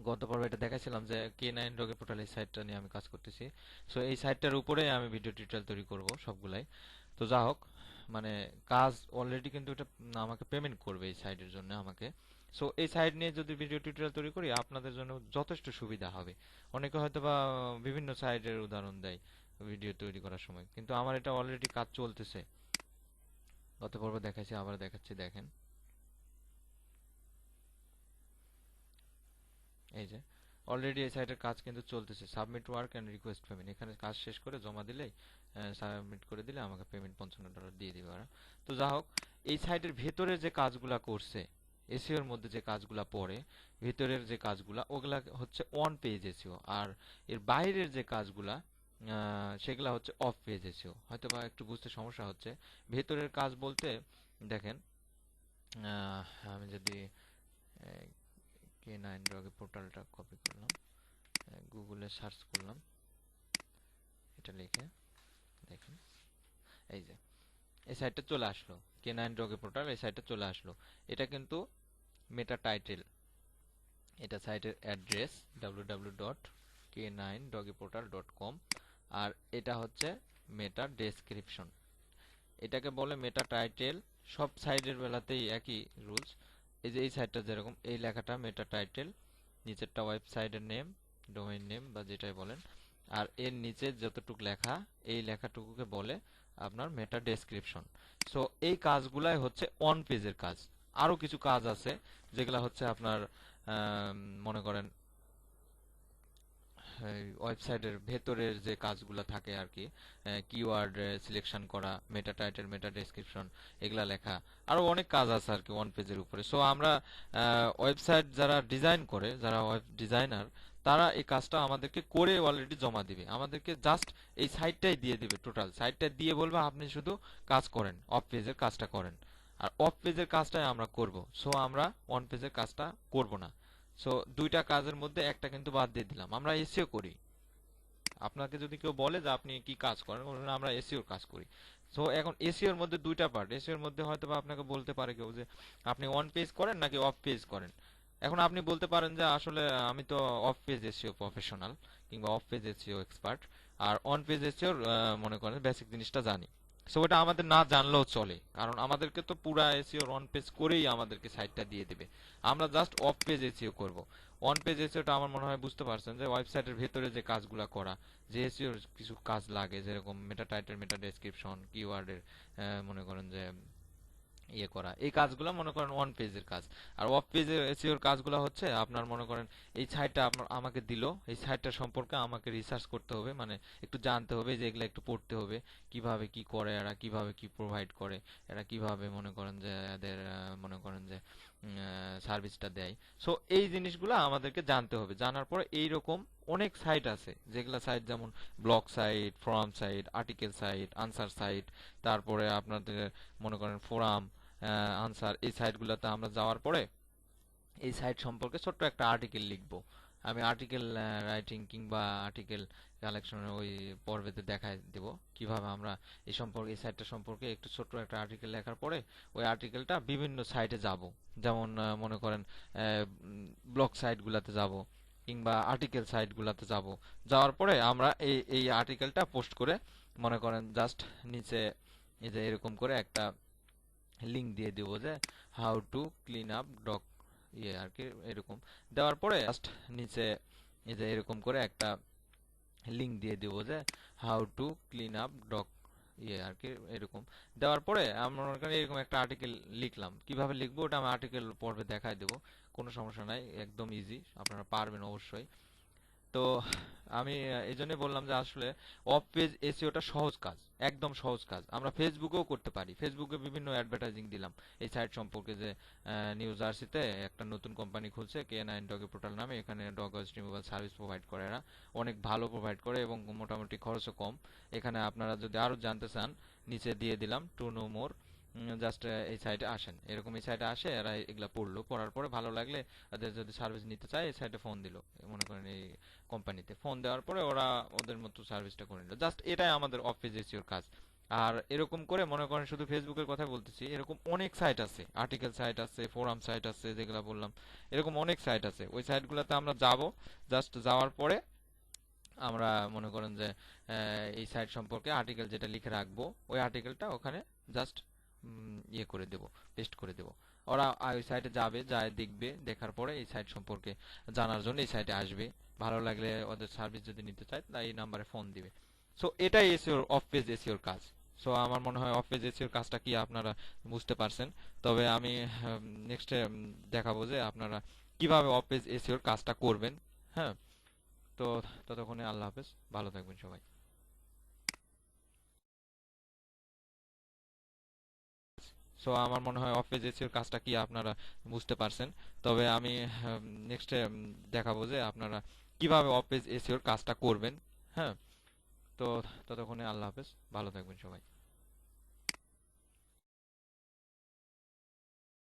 গত পর্বে এটা দেখাইছিলাম যে K9 রোগে পোর্টাল এই সাইটটা নিয়ে আমি কাজ করতেছি। সো এই সাইটটার উপরে আমি ভিডিও টিউটোরিয়াল তৈরি করব সবগুলাই। তো যা হোক, মানে কাজ অলরেডি কিন্তু এটা আমাকে পেমেন্ট করবে এই সাইটের জন্য আমাকে। সো এই সাইট নিয়ে যদি ভিডিও টিউটোরিয়াল তৈরি করি আপনাদের জন্য যথেষ্ট সুবিধা হবে। অনেকে হয়তো বা বিভিন্ন সাইটের উদাহরণ দেয় ভিডিও তৈরি করার সময়, কিন্তু আমার এটা অলরেডি কাজ চলতেছে। গত পর্বে দেখাইছি, আবার দেখাচ্ছি, দেখেন। এই যে অলরেডি এই সাইটের কাজ কিন্তু চলতেছে। Submit work and request payment, এখানে কাজ শেষ করে জমা দিলেই, সাবমিট করে দিলে আমাকে পেমেন্ট $55 দিয়ে দিবে ওরা। তো যা হোক, এই সাইটের ভেতরে যে কাজগুলা করছে, এসইও এর মধ্যে যে কাজগুলা পড়ে, ভেতরের যে কাজগুলা ওগুলা হচ্ছে অন পেজ এসইও, আর এর বাইরের যে কাজগুলা সেগুলা হচ্ছে অফ পেজ এসইও। হয়তো বা একটু বুঝতে সমস্যা হচ্ছে। ভেতরের কাজ বলতে দেখেন, আহ, আমি যদি K9 রগে পোর্টালটা কপি করলাম, গুগলে সার্চ করলাম, এটা লিখে দেখেন, এই যে এই সাইটটা চলে আসলো। K9 রগে পোর্টাল এই সাইটটা চলে আসলো। এটা কিন্তু মেটা টাইটেল, এটা সাইটের অ্যাড্রেস www.k9doggyportal.com, আর এটা হচ্ছে মেটা ডেসক্রিপশন। এটাকে বলে মেটা টাইটেল। সব সাইটের বেলাতেই একই রুলস। এই যে এই সাইটটা যেরকম এই লেখাটা মেটা টাইটেল, নিচেরটা ওয়েবসাইটের নেম, ডোমেইন নেম বা যেটাই বলেন, আর এর নিচে যতটুকু লেখা, এই লেখাটুকুকে বলে আপনার মেটা ডেসক্রিপশন। সো এই কাজগুলাই হচ্ছে অন পেজের কাজ। আরো কিছু কাজ আছে যেগুলা হচ্ছে আপনার মনে করেন ওয়েবসাইটের ভেতরের যে কাজগুলো থাকে আর কি, কিওয়ার্ড সিলেকশন করা, মেটা টাইটেল, মেটা ডেসক্রিপশন, এগুলা লেখা, আরো অনেক কাজ আছে আর কি ওয়ান পেজের উপরে। সো আমরা ওয়েবসাইট যারা ডিজাইন করে, যারা ওয়েব ডিজাইনার, তারা এই কাজটা আমাদেরকে করে অলরেডি জমা দিবে, আমাদেরকে জাস্ট এই সাইটটাই দিয়ে দিবে, টোটাল সাইটটা দিয়ে বলবে আপনি শুধু কাজ করেন, অফ পেজের কাজটা করেন। আর অফ পেজের কাজটাই আমরা করব। সো আমরা অন পেজের কাজটা করব না। সো দুইটা কাজের মধ্যে একটা কিন্তু বাদ দিয়ে দিলাম। আমরা এসইও করি। আপনাকে যদি কেউ বলে যে আপনি কি কাজ করেন, বলবেন আমরা এসইওর কাজ করি। সো এখন এসইওর মধ্যে দুইটা পার্ট। এসইওর মধ্যে হয়তো বা আপনাকে বলতে পারে কেউ যে আপনি অন পেজ করেন নাকি অফ পেজ করেন। এখন আপনি বলতে পারেন যে আসলে আমি তো অফ পেজ এসইও প্রফেশনাল, কিংবা অফ পেজ এসইও এক্সপার্ট, আর অন পেজ এসইওর মনে করেন বেসিক জিনিসটা জানি। সো ওটা আমাদের না জানলেও চলে, কারণ আমাদেরকে তো পুরা এসইও অন পেজ করেই আমাদেরকে সাইটটা দিয়ে দিবে। আমরা জাস্ট অফ পেজ এসইও করব। অন পেজ এসইওটা আমার মনে হয় বুঝতে পারছেন, যে ওয়েবসাইটের ভেতরে যে কাজগুলা করা, যে এসইওর কিছু কাজ লাগে, যেরকম মেটা টাইটেল, মেটা ডেসক্রিপশন, কিওয়ার্ডের মনে করেন যে ইয়ে করা, এই কাজগুলো মনে করেন অন পেজের কাজ। আর অফ পেজের এসইওর কাজগুলো হচ্ছে আপনার মনে করেন এই সাইটটা আপনার আমাকে দিল, এই সাইটটা সম্পর্কে আমাকে রিসার্চ করতে হবে, মানে একটু জানতে হবে, যে এগুলো একটু পড়তে হবে, কিভাবে কি করে এরা, কিভাবে কি প্রোভাইড করে এরা, কিভাবে মনে করেন যে এদের মনে করেন যে সার্ভিসটা দেয়। সো এই জিনিসগুলো আমাদেরকে জানতে হবে। জানার পরে এইরকম অনেক সাইট আছে, যেগুলা সাইট যেমন blog site, forum site, article site, answer site, তারপরে আপনাদের মনে করেন ফোরাম, আনসার, এই সাইটগুলোতে আমরা যাওয়ার পরে এই সাইট সম্পর্কে ছোট্ট একটা আর্টিকেল লিখবো। আমি আর্টিকেল রাইটিং কিংবা আর্টিকেল কালেকশনের ওই পর্বেতে দেখাই দেব কিভাবে আমরা এই সম্পর্কে, এই সাইটটা সম্পর্কে একটু ছোট্ট একটা আর্টিকেল লেখার পরে ওই আর্টিকেলটা বিভিন্ন সাইটে যাব। যেমন মনে করেন ব্লগ সাইটগুলোতে যাব, কিংবা আর্টিকেল সাইটগুলোতে যাব। যাওয়ার পরে আমরা এই এই আর্টিকেলটা পোস্ট করে মনে করেন জাস্ট নিচে এই যে এরকম করে একটা লিংক দিয়ে দিব, যে how to clean up doc, ইয়ে আর কি, এরকম দেওয়ার পরে জাস্ট নিচে এই যে এরকম করে একটা লিংক দিয়ে দিব, যে how to clean up doc, ইয়ে আর কি, এরকম দেওয়ার পরে আমরা মনে করেন এরকম একটা আর্টিকেল লিখলাম। কিভাবে লিখবো ওটা আমি আর্টিকেল পর্বে দেখাই দেবো, কোনো সমস্যা নাই, একদম ইজি, আপনারা পারবেন অবশ্যই। তো আমি এই জন্যই বললাম যে আসলে অফ পেজ এসইওটা সহজ কাজ, একদম সহজ কাজ। আমরা ফেসবুকেও করতে পারি। ফেসবুকে বিভিন্ন অ্যাডভার্টাইজিং দিলাম এই সাইট সম্পর্কে, যে নিউ জার্সিতে একটা নতুন কোম্পানি খুলছে K9 ডগি পোর্টাল নামে, এখানে dog watch removal service provide করে এরা, অনেক ভালো প্রোভাইড করে এবং মোটামুটি খরচও কম। এখানে আপনারা যদি আরো জানতে চান, নিচে দিয়ে দিলাম টু নো মোর, জাস্ট এই সাইটে আসেন, এরকম এই সাইটে আসে এরা এগুলা পড়লো, পড়ার পরে ভালো লাগলে তাদের যদি সার্ভিস নিতে চায় এই সাইটে ফোন দিল, মনে করেন এই কোম্পানিতে ফোন দেওয়ার পরে ওরা ওদের মতো সার্ভিসটা করে নিল। জাস্ট এটাই আমাদের অফ পেজ এসইওর কাজ। আর এরকম করে মনে করেন শুধু ফেসবুকের কথা বলতেছি, এরকম অনেক সাইট আছে, আর্টিকেল সাইট আছে, ফোরাম সাইট আছে, যেগুলো বললাম এরকম অনেক সাইট আছে। ওই সাইটগুলোতে আমরা যাব, জাস্ট যাওয়ার পরে আমরা মনে করেন যে এই সাইট সম্পর্কে আর্টিকেল যেটা লিখে রাখবো, ওই আর্টিকেলটা ওখানে জাস্ট ইয়ে করে দেব, পেস্ট করে দেব। ওরা ওই সাইটে যাবে, যায় দেখবে, দেখার পরে এই সাইট সম্পর্কে জানার জন্য এই সাইটে আসবে। ভালো লাগলে ওদের সার্ভিস যদি নিতে চায় তাহলে এই নাম্বারে ফোন দিবে। সো এটাই এসইওর, অফ পেজ এসইওর কাজ। সো আমার মনে হয় অফ পেজ এসইওর কাজটা কি আপনারা বুঝতে পারছেন। তবে আমি নেক্সটে দেখাবো যে আপনারা কিভাবে অফ পেজ এসইওর কাজটা করবেন। হ্যাঁ, তো ততক্ষণে আল্লাহ হাফেজ, ভালো থাকবেন সবাই। সো আমার মনে হয় অফ পেজ এসইওর কাজটা কি আপনারা বুঝতে পারছেন। তবে আমি নেক্সটে দেখাবো যে আপনারা কিভাবে অফ পেজ এসইওর কাজটা করবেন। হ্যাঁ, তো ততক্ষণে আল্লাহ হাফেজ, ভালো থাকবেন সবাই।